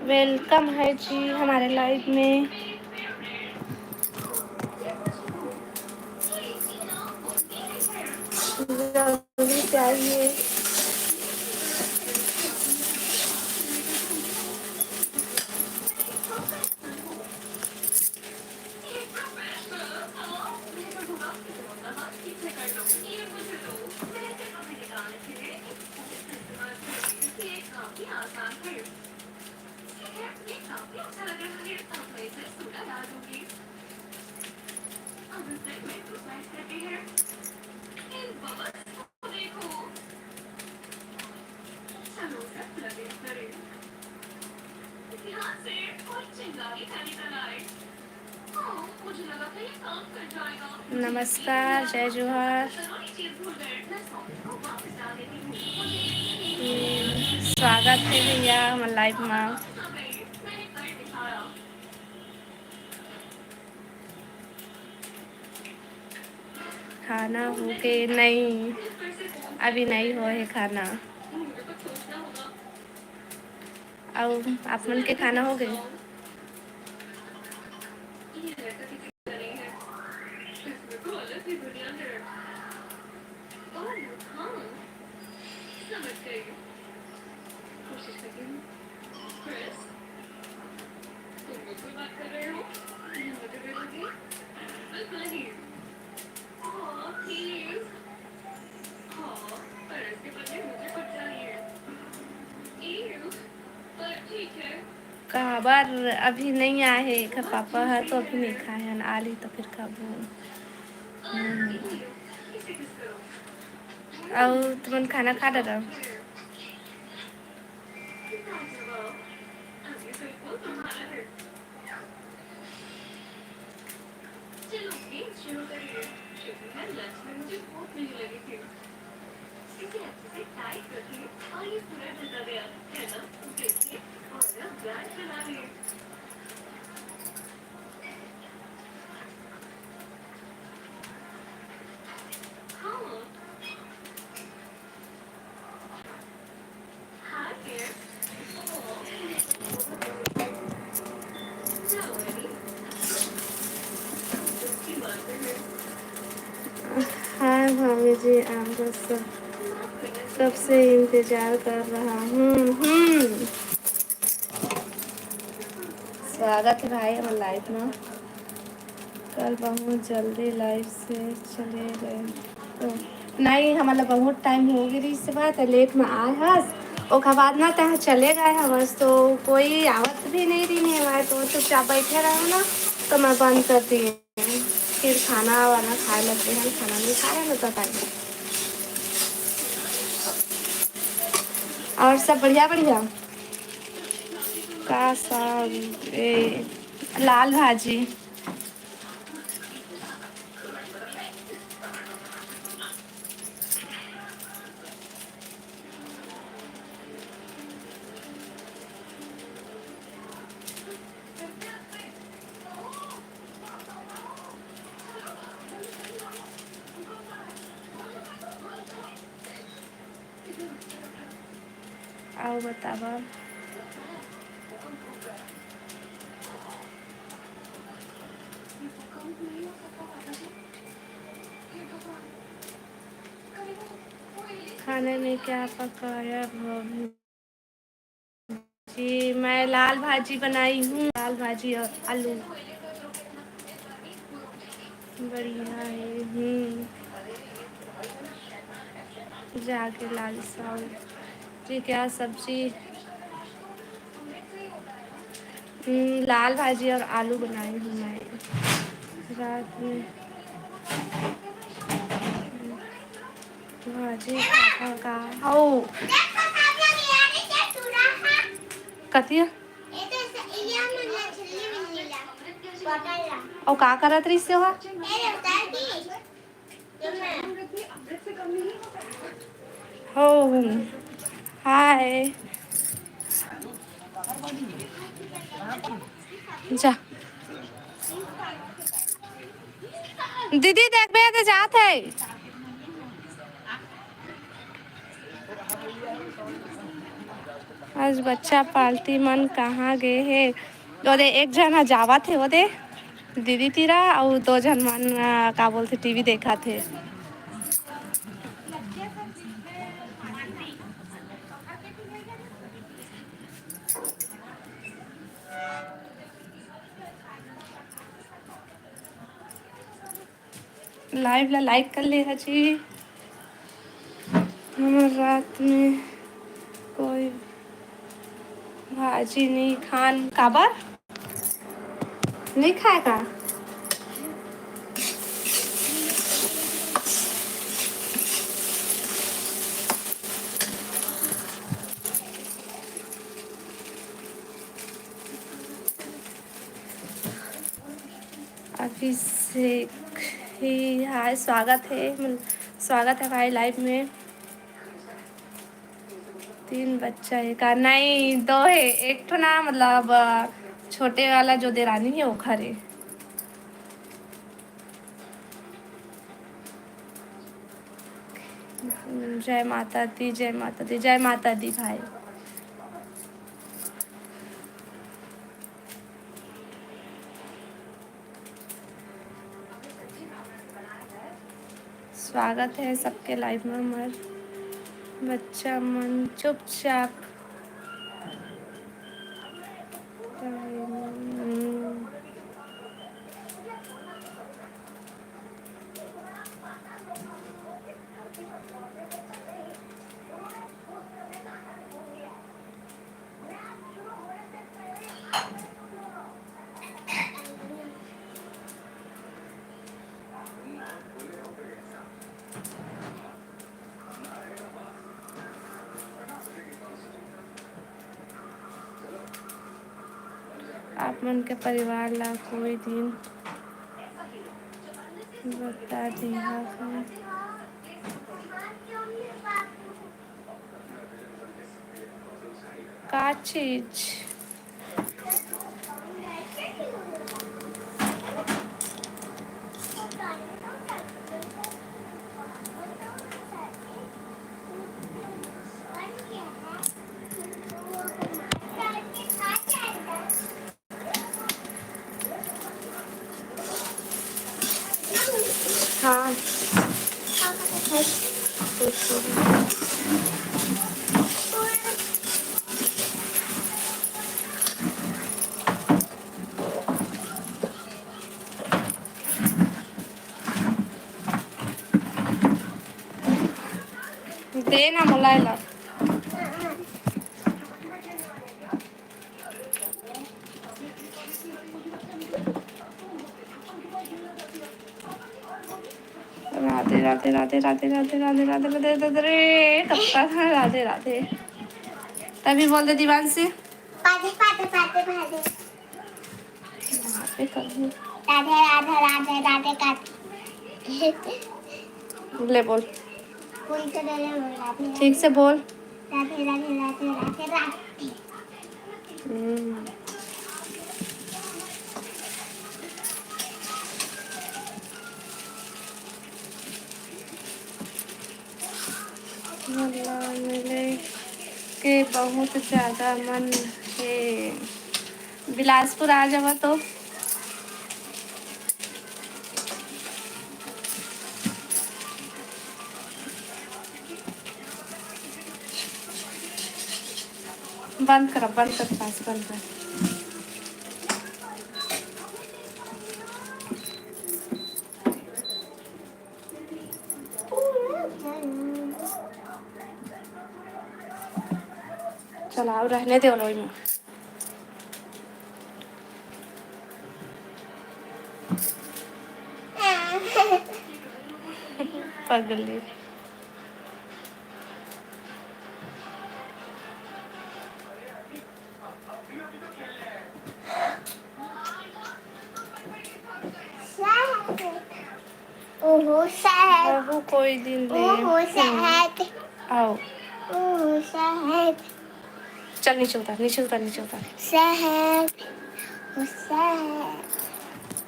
Welcome है जी हमारे live में। जल्दी से आइए। नमस्कार, जय जोहार। स्वागत है भैया हमारे लाइव में। खाना हो के नहीं, अभी नहीं हो है खाना। और आप मन के खाना हो गए? खबर अभी नहीं आए है, घर पापा है तो अभी नहीं खाए हैं, आ ली तो फिर खाबो। और तुम खाना खा डरा? हाँ भाभी जी, आप बस कब से इंतजार कर रहा हूँ। स्वागत है भाई हमारे लाइफ में। कल बहुत जल्दी लाइव से चले गए तो नहीं, हमारा बहुत टाइम हो गई इससे बात है, लेट में आए हस ओखा बाद ना तह चले गए हैं बस, तो कोई आवत भी नहीं रही है हमारे, तो चुपचाप बैठे रहे ना तो मैं बंद कर दी। फिर खाना वाना खाए लगते हैं, खाना नहीं खा रहे ना तो टाइम। और सब बढ़िया बढ़िया। का साग लाल भाजी। आओ बतावा। खाने में क्या पकाया भाभी जी? मैं लाल भाजी बनाई हूँ, लाल भाजी और आलू। बढ़िया है। जाके लाल साग जी क्या सब्जी? लाल भाजी और आलू बनाई हूँ मैं रात में। भाजी का हो कथी और का करत रही से हो? हाय जा दीदी देख बे तो जात है। आज बच्चा पार्टी मन कहाँ गए है? ओदे एक जना जावा थे ओदे दीदी तीरा और दो जन मन का बोलते टीवी देखा थे। लाइव ला लाइक कर ले जी। हमार रात में कोई भाजी नहीं खान काबर नहीं खाएगा। अभिषेक ही हाय स्वागत है भाई लाइव में। 3 बच्चा है का नहीं 2 है एक तो ना मतलब छोटे वाला जो देरानी है वो खरे। जय माता दी जय माता दी जय माता दी भाई। स्वागत है सबके लाइव में। हमार बच्चा मन चुपचाप आप मन के परिवार ला कोई दिन बता दिया का चीज। हाँ देना मोलाई ला। राधे राधे राधे राधे राधे राधे राधे राधे राधे कब तक राधे राधे तभी बोल दे दीवान से पादे पादे पादे पादे राधे कर राधे राधे राधे राधे काट ले बोल कोई तो डले राधे ठीक से बोल। राधे राधे राधे राधे राधे मिले के बहुत ज़्यादा मन है। बिलासपुर आ जावा तो बंद कर पास बंद कर। चला अब रहने दे लोई में पगली। ओहो शहद वो कोई दिन ले ओहो शहद आओ ओहो शहद चल नीचे उतार शहद ओ शहद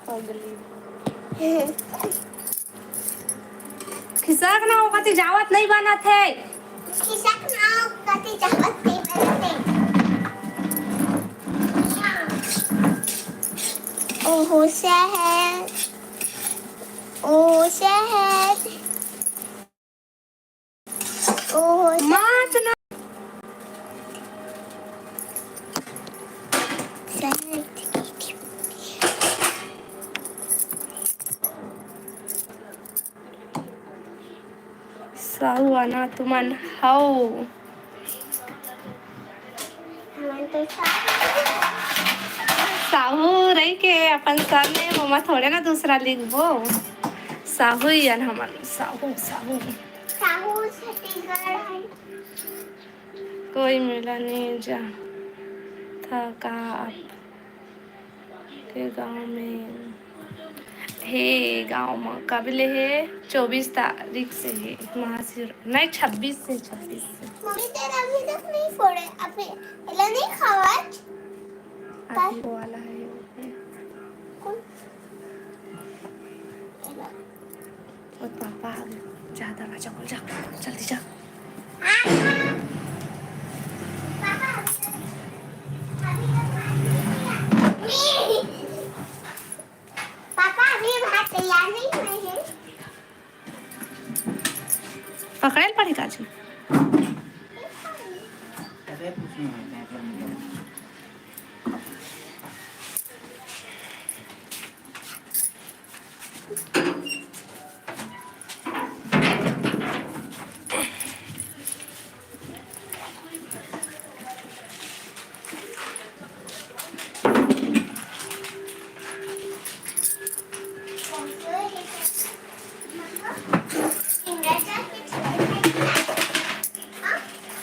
पगली खिसक ना होगा तो जावत नहीं बना थे खिसक ना कति जावत नहीं बनते ओहो शहद ओहो शहद ओहो माच ना शहद साहू आना तुमन हाउ हमें तो साहू रही के अपन सर ने मम्मा थोड़े ना दूसरा लिखबो साहू ही है हमन साहू साहू साहू छत्तीसगढ़ है कोई मिला नहीं जा था कहा आपके गांव में हे गांव में कबले है 24 तारीख से है महाशिव नहीं 26 से 26 से मम्मी तेरा अभी तक नहीं फोड़े अभी एला नहीं खावत अभी वो वाला है कौन एला और पापा आ गए जा दरवाजा खोल जा जल्दी जा पापा अभी भात तैयार नहीं हुए हैं पकड़े पड़ी काजी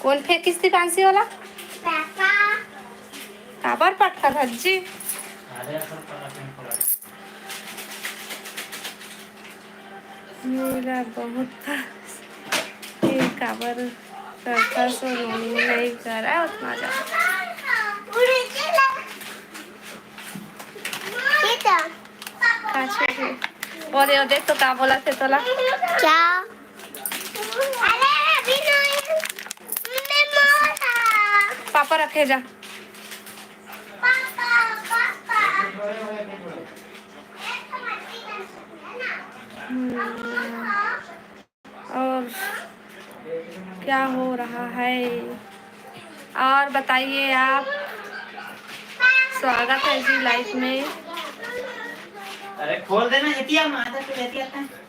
कौन फेंकिस थी पांसी वाला पापा काबर पटका धज्जी मेरा बहुत ये काबर करता सो नहीं करा उतना जा काचे है और ये देख तो का बोला थे तोला क्या अरे अभी नहीं मैं मारा पापा रखे जा पापा पापा और क्या हो रहा है और बताइए आप स्वागत है जी लाइफ में अरे खोल देना हेतिया माता से हेतिया आता है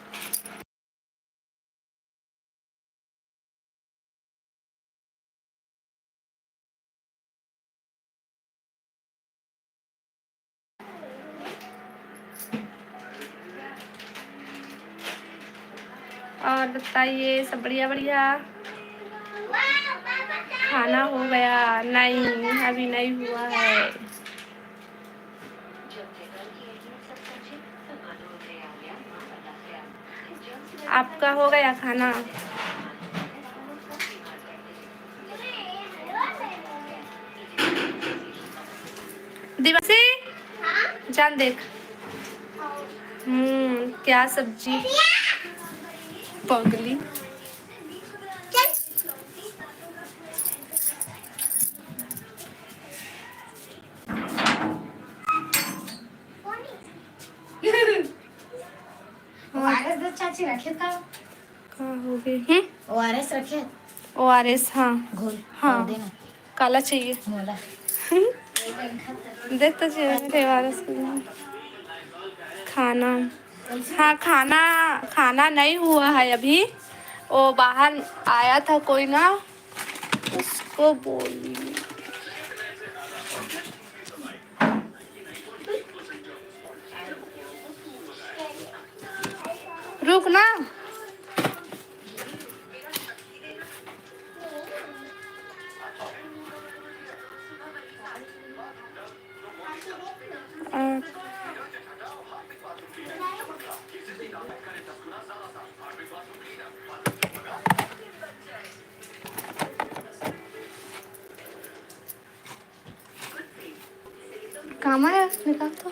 और बताइए सब बढ़िया बढ़िया खाना हो गया नहीं अभी नहीं हुआ है आपका हो गया खाना दिवसी जान देख क्या सब्जी पगली ओआरएस दो चाची रखे था कहाँ हो गए ओआरएस रखे ORS हाँ घोल हाँ देना काला चाहिए मोला देख तो चाहिए ORS खाना हाँ खाना खाना नहीं हुआ है अभी वो बाहर आया था कोई ना उसको बोली रुक ना काम है निकाल तो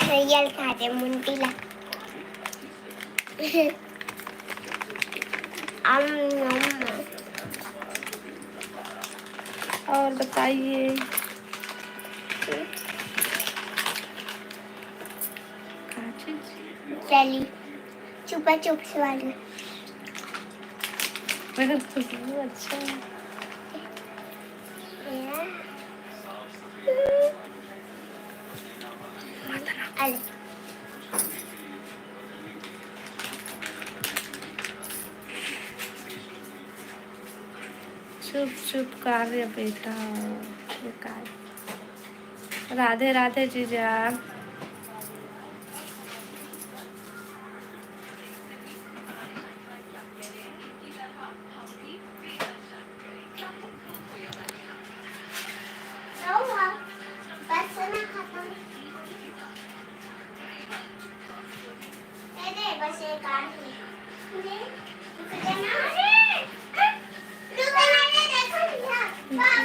रियल खाते मुंटीला और बताइए। चली चुपा चुप्स वाली मेरा खुशबू अच्छा है। अरे चुप चुप कार्य बेटा। राधे राधे जीजा। बस ना खत्म बस एक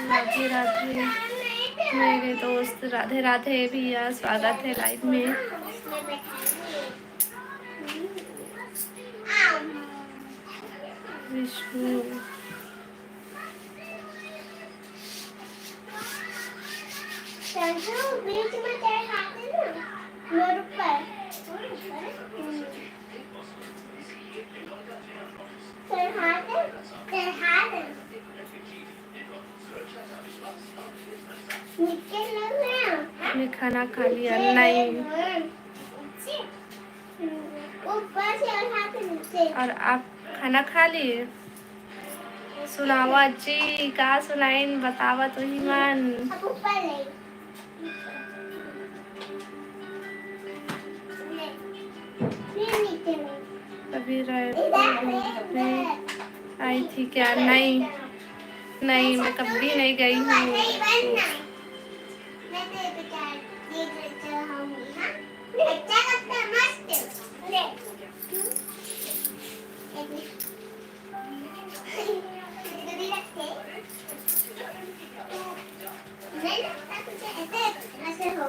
राधे राधे मेरे दोस्त, राधे राधे भैया, स्वागत है लाइव में। विष्णु बीच में तेरे हाथ है ना मेरे ऊपर तेरे हाथ निकल लग रहा ने खाना खा लिया? नहीं। ऊपर से और हाथ नीचे और आप खाना खा लिए? सुनावा जी, का सुनाइन बतावा तो ही मन। अब ऊपर ले नीचे ले कभी आई थी क्या? नहीं नहीं, मैं कभी नहीं गई हूँ। मैं तेरे पे देख रही हाँ अच्छा लगता है मस्त ले कभी लगते नहीं लगता तुझे ऐसे हो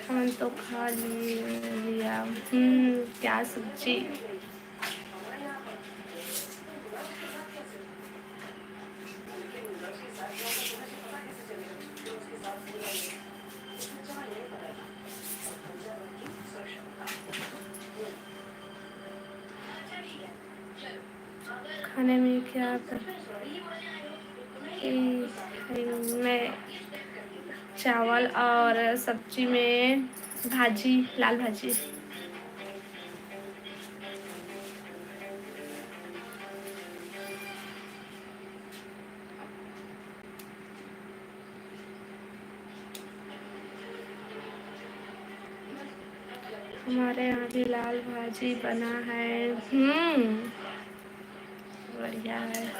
हम तो खा लिया। क्या सब्जी? खाने में क्या मैं चावल और सब्जी में भाजी, लाल भाजी। हमारे यहाँ भी लाल भाजी बना है। बढ़िया है।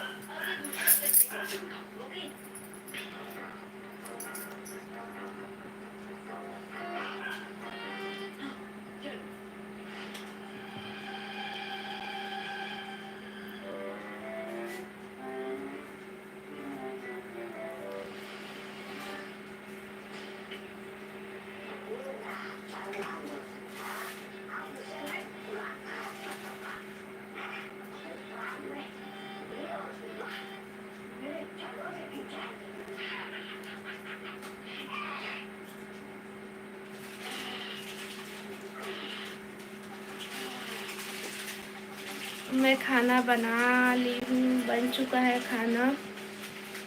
मैं खाना बना ली हूँ, बन चुका है खाना,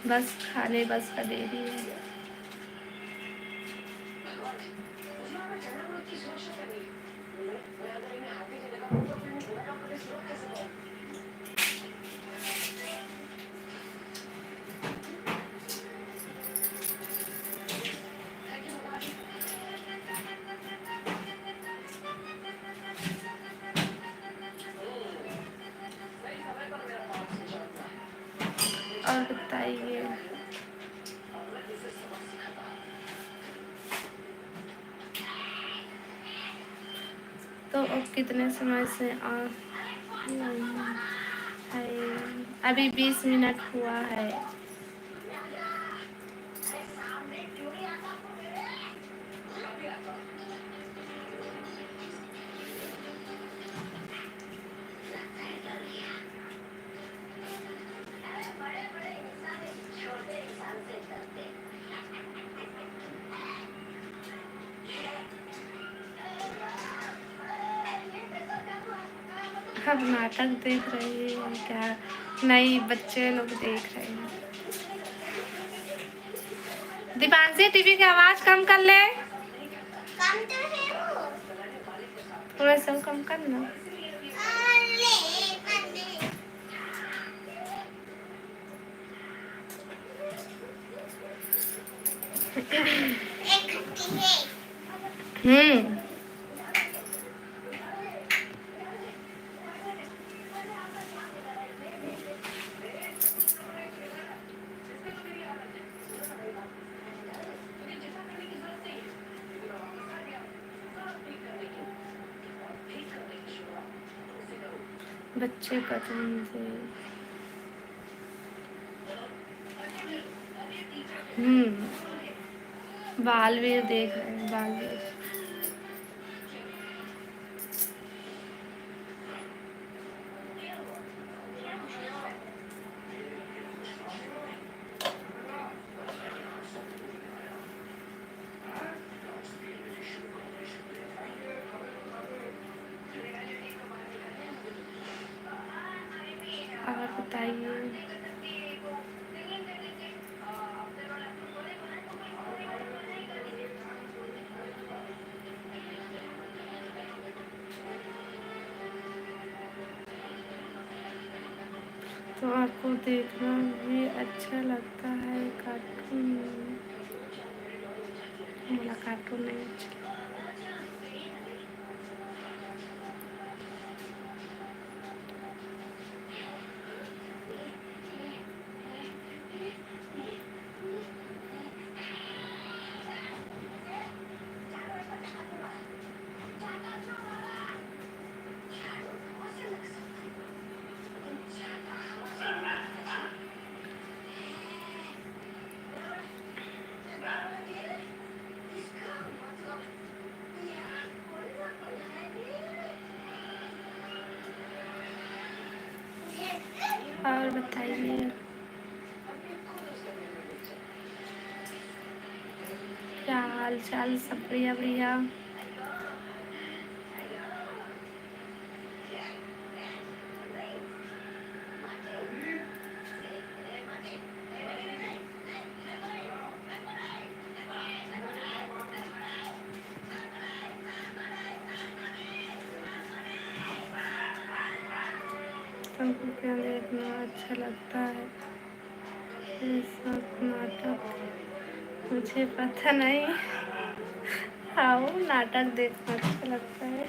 बस खाने बस का देरी है। और बताइए। तो अब कितने समय से अभी 20 मिनट हुआ है। अब नाटक देख रही है क्या? नहीं, बच्चे लोग देख रहे हैं। दीपांशी टीवी की आवाज कम कर ले। कम तो है वो। थोड़ा सा कम कर ना। अरे मन्ने। एक खट्टी है। बच्चे पसंद से। बालवीर देख रहे हैं, बालवीर। और बताइए। तो आपको देखना भी अच्छा लगता है कार्टून? बोला कार्टून नहीं अच्छा। और बताइए। क्या हाल चाल? सब बढ़िया बढ़िया। हमको क्या देखना अच्छा लगता है? ऐसा नाटक मुझे पता नहीं। हाँ, नाटक देखना अच्छा लगता है,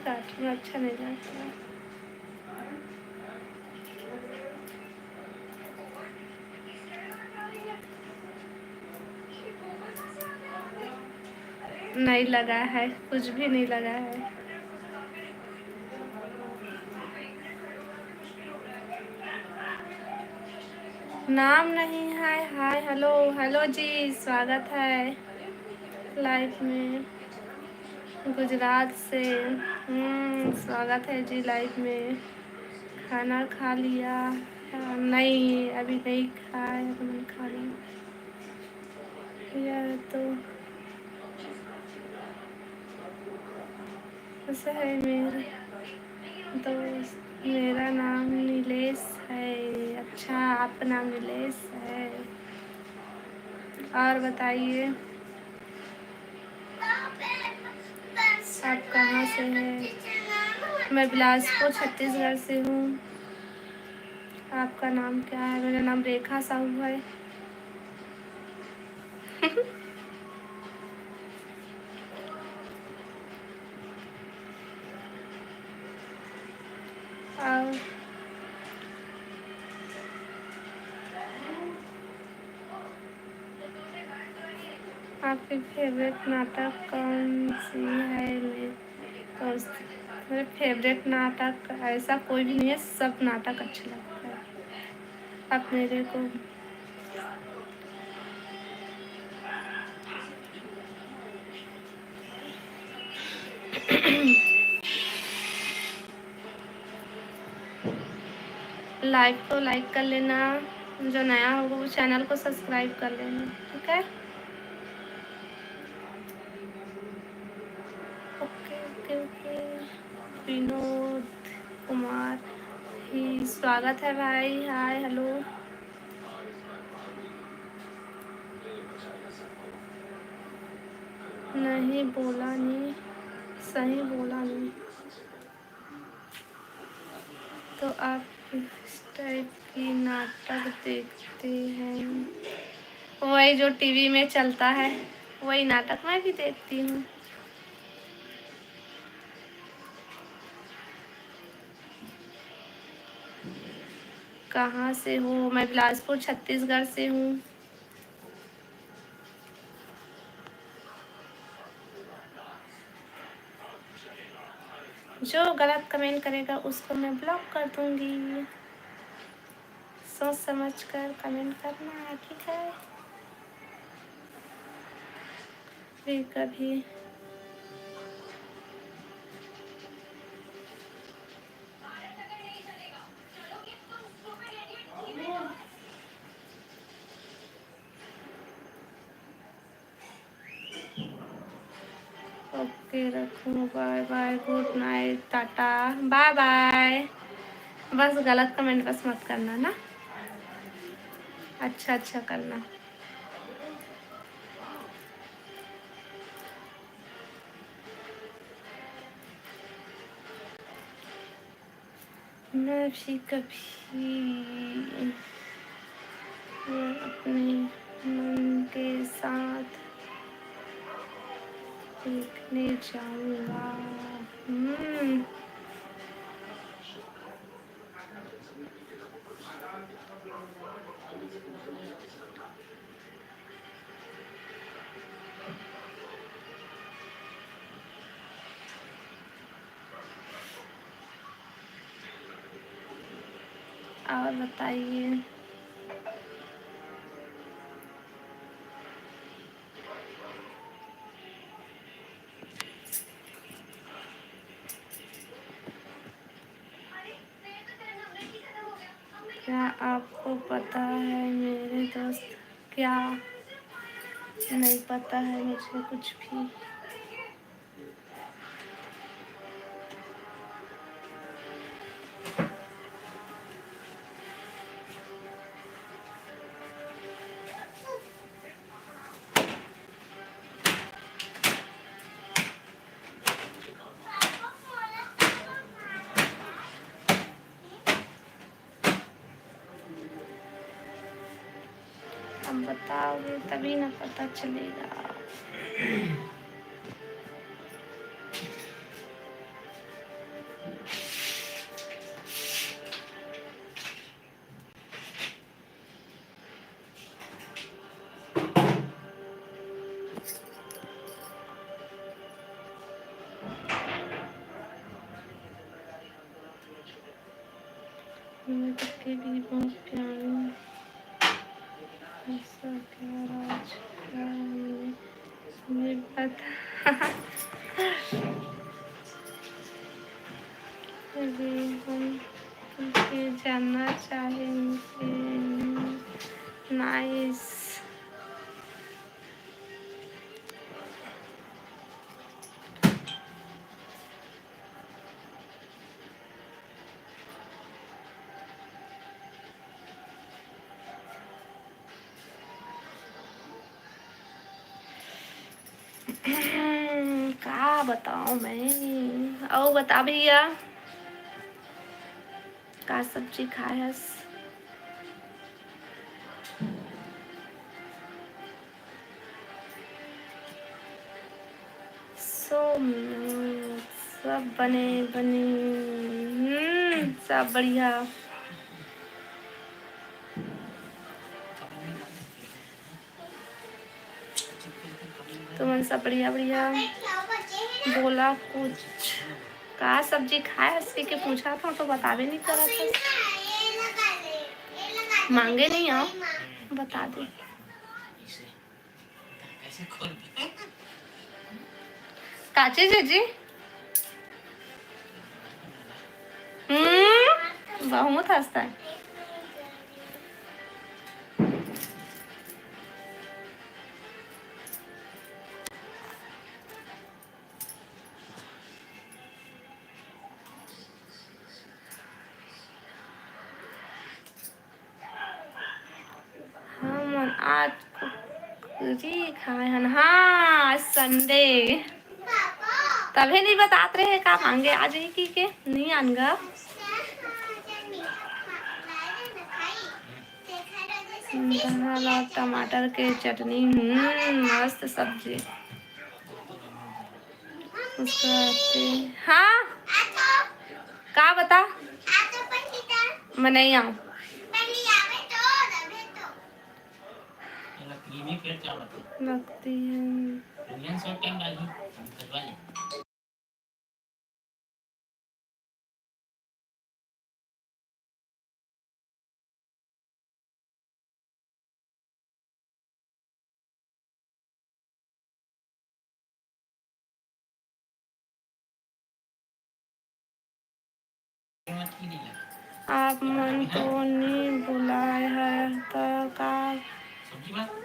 कार्टून अच्छा नहीं लगता। नहीं लगा है, कुछ भी नहीं लगा है। नाम नहीं है। हाय हेलो हेलो जी, स्वागत है लाइव में गुजरात से। स्वागत है जी लाइव में। खाना खा लिया? नहीं, अभी नहीं खाया, मैंने खा लिया यार। तो ऐसा है मेरा दोस्त, मेरा नाम नीलेश है। अच्छा, आपका नाम नीलेश है। और बताइए, आप कहाँ से हैं? मैं बिलासपुर छत्तीसगढ़ से हूँ। आपका नाम क्या है? मेरा नाम रेखा साहू है। और आपकी फेवरेट नाटक कौन सी है? दोस्त, मेरे फेवरेट नाटक ऐसा कोई भी नहीं है, सब नाटक अच्छे लगते हैं। अब मेरे को लाइक तो लाइक कर लेना, जो नया होगा वो चैनल को सब्सक्राइब कर लेना, ठीक है। Okay okay okay. Vinod Kumar ही स्वागत है भाई, हाय हेलो। नहीं बोला नहीं, सही बोला नहीं। तो आप किस टाइप की नाटक देखते हैं? वही जो टीवी में चलता है वही नाटक मैं भी देखती हूँ। कहाँ से हो? मैं बिलासपुर छत्तीसगढ़ से हूँ। जो गलत कमेंट करेगा उसको मैं ब्लॉक कर दूंगी। सोच समझ कर कमेंट करना है, ठीक है। फिर कभी ओके रखूँ, बाय बाय, गुड नाइट, टाटा, बाय बाय। बस गलत कमेंट बस मत करना ना, अच्छा अच्छा करना। मैं भी कभी अपने मन के साथ देखने जाऊंगा। और बताइए। क्या आपको पता है मेरे दोस्त? क्या नहीं पता है मुझे कुछ भी। हम बताओगे तभी ना पता चलेगा। मैं सबके भी बहुत प्यारी, ऐसा क्या राज क्या मुझे पता। अभी हम तुमसे जानना चाहेंगे। नाइस। क्या बताऊं मैं? और बता भैया, का सब्जी खायस? सो सब बने बने, सब बढ़िया। तुमन सब बढ़िया बढ़िया। बोला कुछ का सब्जी खाए हंसी के पूछा था तो बता भी नहीं करा था। ये लगा ले, ये लगा ले। मांगे नहीं आओ हम्म, बता दे। इसे कैसे खोल काची जी बहुत हंसता है। हम आज जी खाए हन। हाँ संडे तभी नहीं बतात रहे का मांगे आज ही की के नहीं आनगा। दाल और टमाटर के चटनी मस्त सब्जी। उसका हाँ का बता मैं नहीं आऊँ। क्रीमी पेट क्या लगती लगती है इंडियन सॉल्ट टाइम डाली करवा ले कीमत की नहीं लगा आप मन तो नहीं बुलाए है तो का सब्जी बात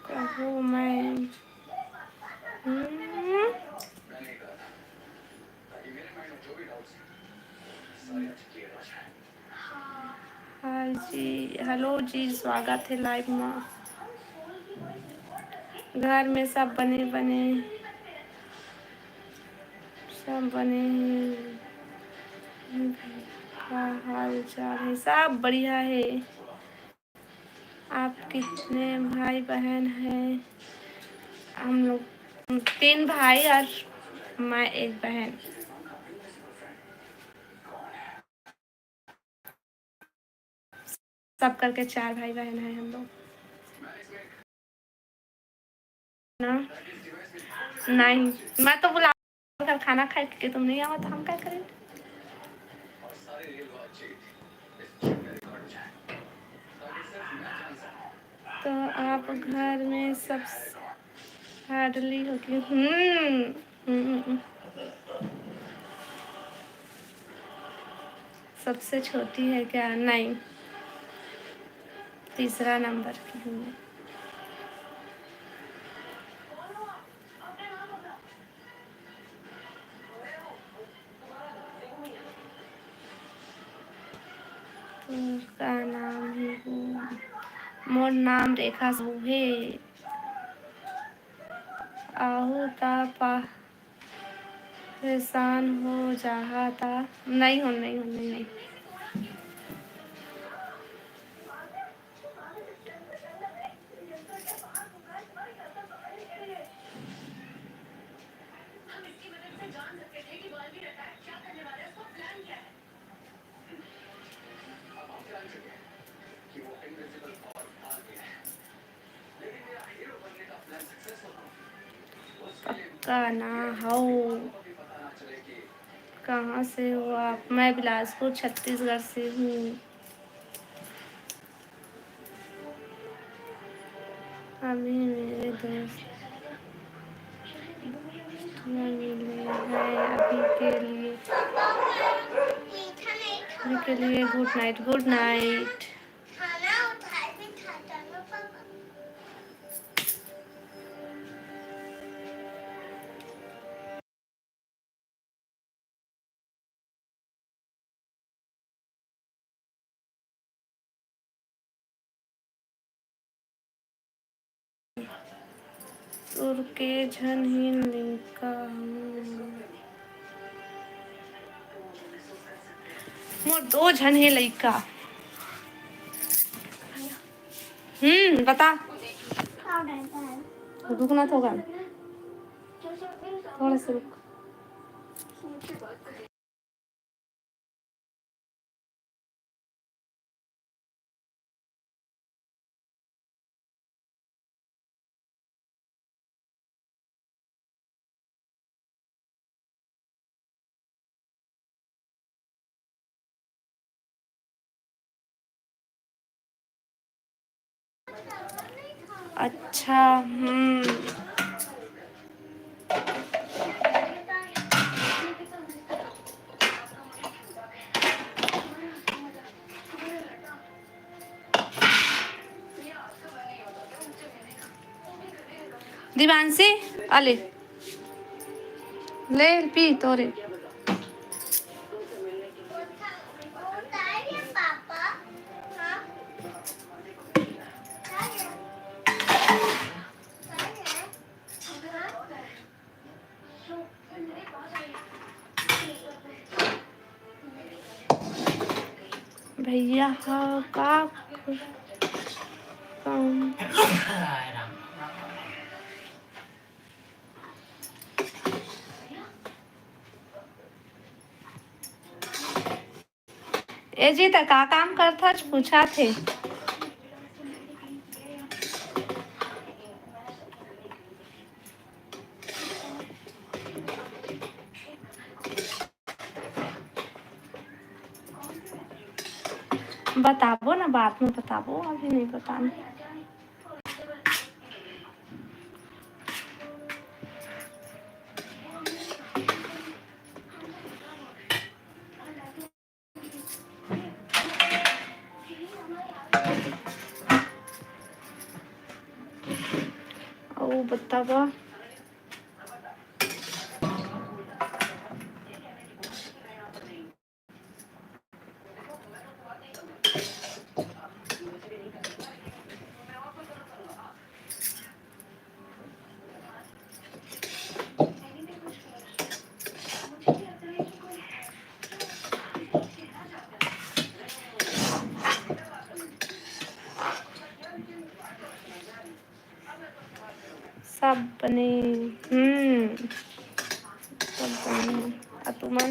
कहूँ मैं। हाँ जी हेलो जी स्वागत है लाइव में। घर में सब बने बने सब बने हैं। क्या हाल चाल है? सब बढ़िया है। आप कितने भाई बहन हैं? हम लोग 3 भाई और मैं एक बहन। सब करके 4 भाई बहन हैं हम लोग ना। नहीं मैं तो बुला कर खाना खाए के तुम नहीं आओ तो हम क्या करें। तो आप घर में सब हार्डली होगी। सबसे छोटी है क्या? नहीं तीसरा नंबर की हूँ मैं। तो उसका नाम ही हूँ मोर नाम रेखा साहू है। आहू ता परेशान हो जहा था। नहीं हो नहीं हो नहीं, नहीं। पक्का ना हो। कहाँ से हो आप? मैं बिलासपुर छत्तीसगढ़ से हूँ। अभी मेरे दोस्त मिले हैं अभी के लिए गुड नाइट गुड नाइट। सुर के झन ही लिखा हूँ मोर 2 झन है लइका। बता रुकना तो होगा थोड़ा सा रुक। अच्छा। दिवांशी अले ले पी तोरे। होता है ये पापा। हाँ क्या है? क्या है? भैया हाँ का काम। ए जी तो का काम करता पूछा थे। बताबो ना बात में बताबो अभी नहीं बताना। ओ बताबो। सब बने। सब बने तुमन।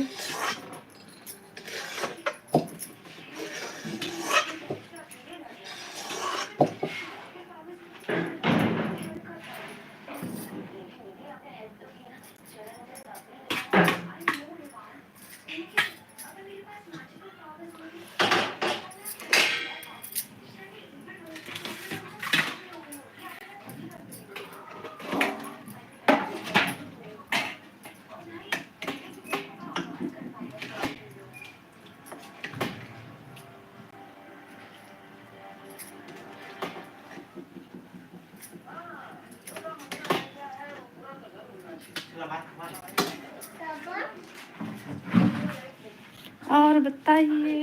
और बताइए।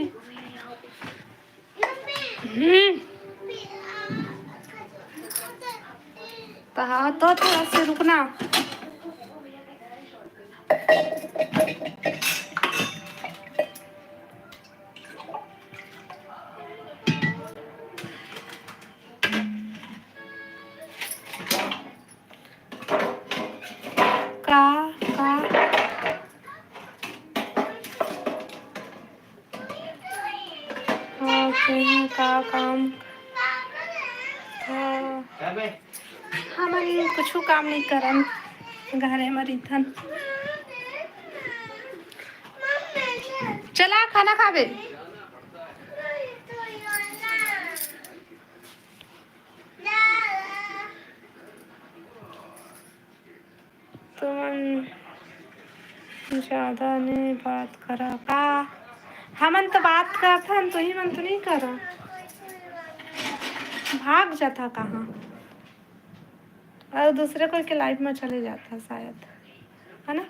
तो थोड़ा से रुकना। का काम हम कुछ काम नहीं करन घरे में रिथन। चला खाना खावे। तुम ज्यादा नहीं बात करा का। हमन तो बात करता तो ही मन तो नहीं करा। भाग जाता कहाँ और दूसरे कोई के लाइफ में चले जाता शायद, है ना।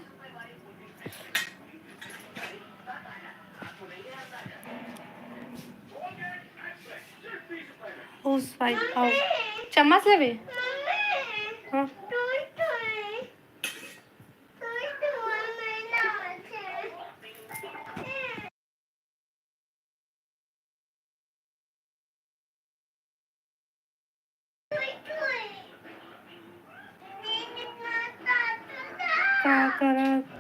हाउसवाइफ आओ चम्मच लेवे। हाँ क्या करा तो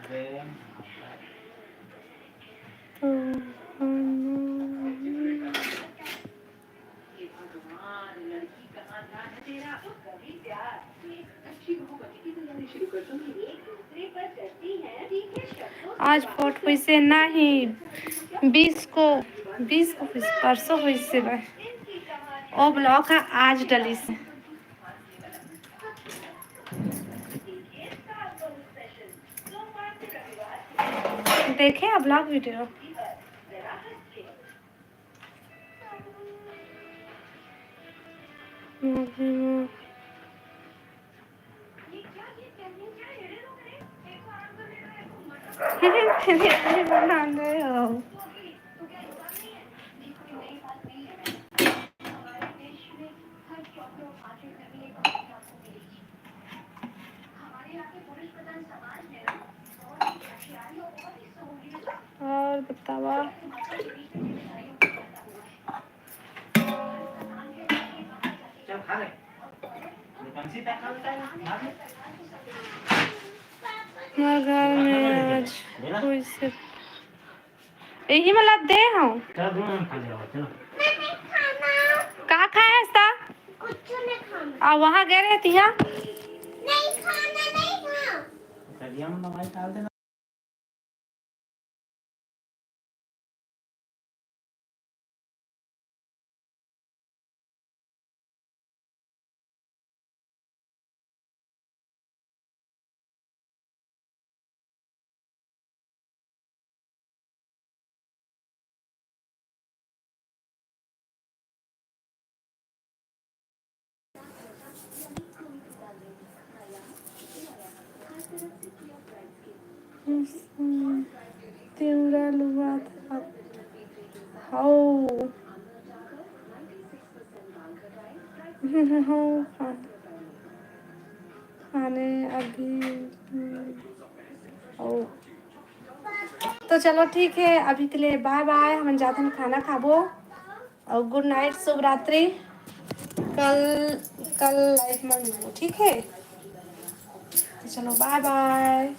आज 4 हुई से नहीं 20 को परसों हुई से ओ ब्लॉक है आज डली से। देखे आप ब्लॉग वीडियो? बना रहे हो। और बतावा चल खा ले पंछी तक खा लेता है खा ले हमारे घर में आज कोई से यही मतलब दे हूँ चल दोनों खा ले चलो नहीं खाना, कहाँ खाया था? कुछ नहीं खाना, आ वहाँ गए रहती है नहीं खाना, नहीं खा। कलिया में दवाई डाल देना तिउरा लुआ था हो खाने अभी ओ तो चलो ठीक है अभी के लिए बाय बाय। हम जाते हैं खाना खाबो और गुड नाइट, शुभ रात्रि। कल लाइफ में मिलो ठीक है। तो चलो बाय बाय।